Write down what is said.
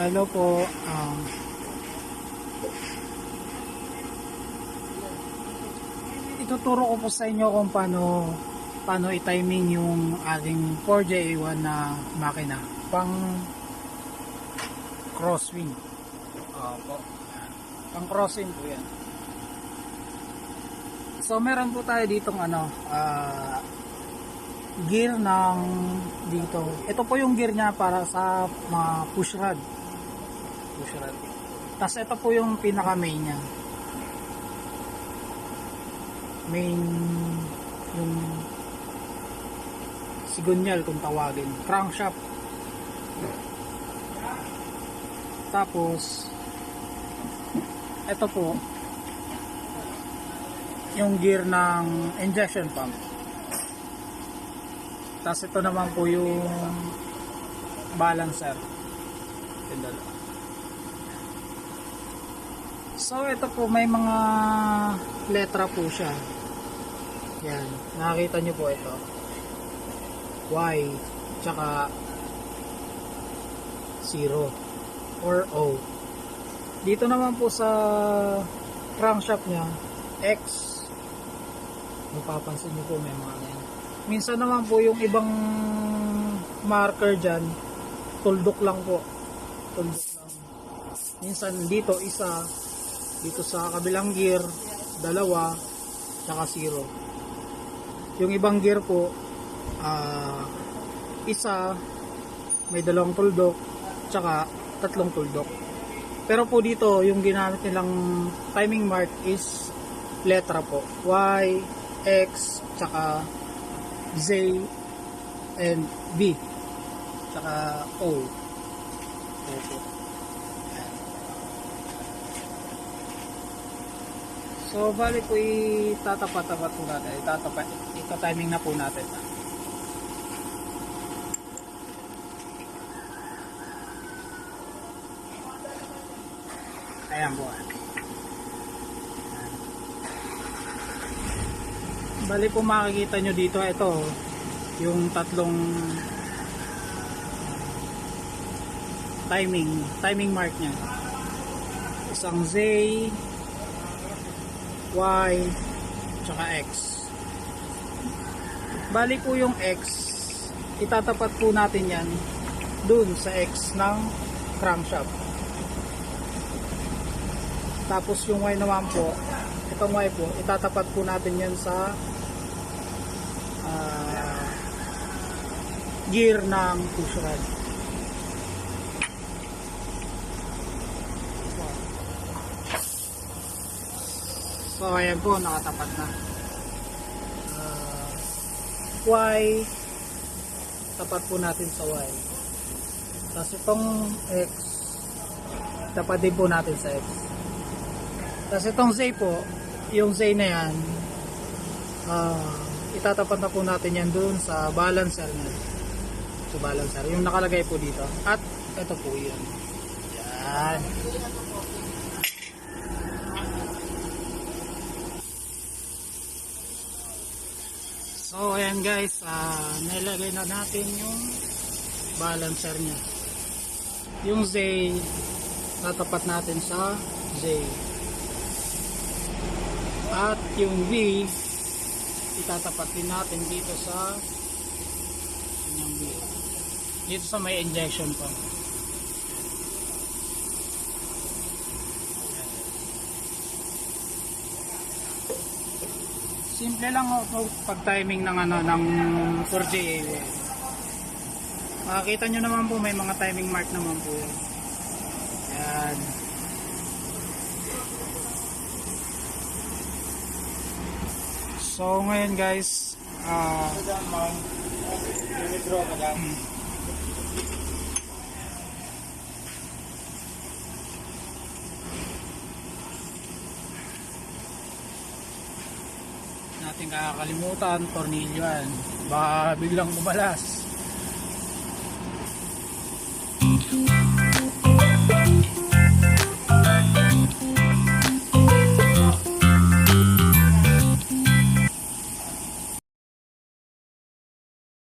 Hello po. Ituturo ko po sa inyo kung paano i-timing yung ating 4JA1 na makina pang crosswind. Po. Pang crosswind po yan. So meron po tayo ditong gear ng dito. Ito po yung gear niya para sa mga push rod. Tapos ito po yung pinaka main niya. Main yung sigunyal kung tawagin. Crankshaft. Tapos ito po yung gear ng injection pump. Tapos ito naman po yung balancer. So ito po may mga letra po siya. Yan, nakikita nyo po ito. Y tsaka 0 or O. Dito naman po sa crankshaft nya X. Mapapansin nyo po may mga yan. Minsan naman po yung ibang marker dyan, tuldok lang po. Tuldok lang. Minsan dito isa, dito sa kabilang gear, 2, tsaka 0. Yung ibang gear po, isa, may 2 tuldok, tsaka 3 tuldok. Pero po dito, yung ginamit nilang timing mark is letra po. Y, X, tsaka Z, and B, tsaka O. So bali po itatapat-tapat po natin. Ita-timing na po natin. Ayan po. Bali po makikita nyo dito, ito yung 3 timing mark nya. Isang Z, Y, tsaka X. Bali po yung X, itatapat po natin yan dun sa X ng crankshaft. Tapos yung Y naman po, itong Y po, itatapat po natin yan sa gear ng push rod. So ayan po, nakatapat na. Y, tapat po natin sa Y. Tapos itong X, tapat din po natin sa X. Tapos itong Z po, yung Z na yan, itatapat na po natin yan dun sa balancer niya. So balancer, yung nakalagay po dito. At ito po yun. Yan. So ayan guys, nilagay na natin yung balancer niya. Yung Z, tatapat natin sa Z. At yung V, itatapat din natin dito sa yung V. Dito sa may injection pump. Simple lang pag-timing ng ng 4JA. Makikita nyo naman po may mga timing mark naman po yan. Yan. So ngayon guys, natin kakalimutan, tornilyo yan. Baka biglang bumalas.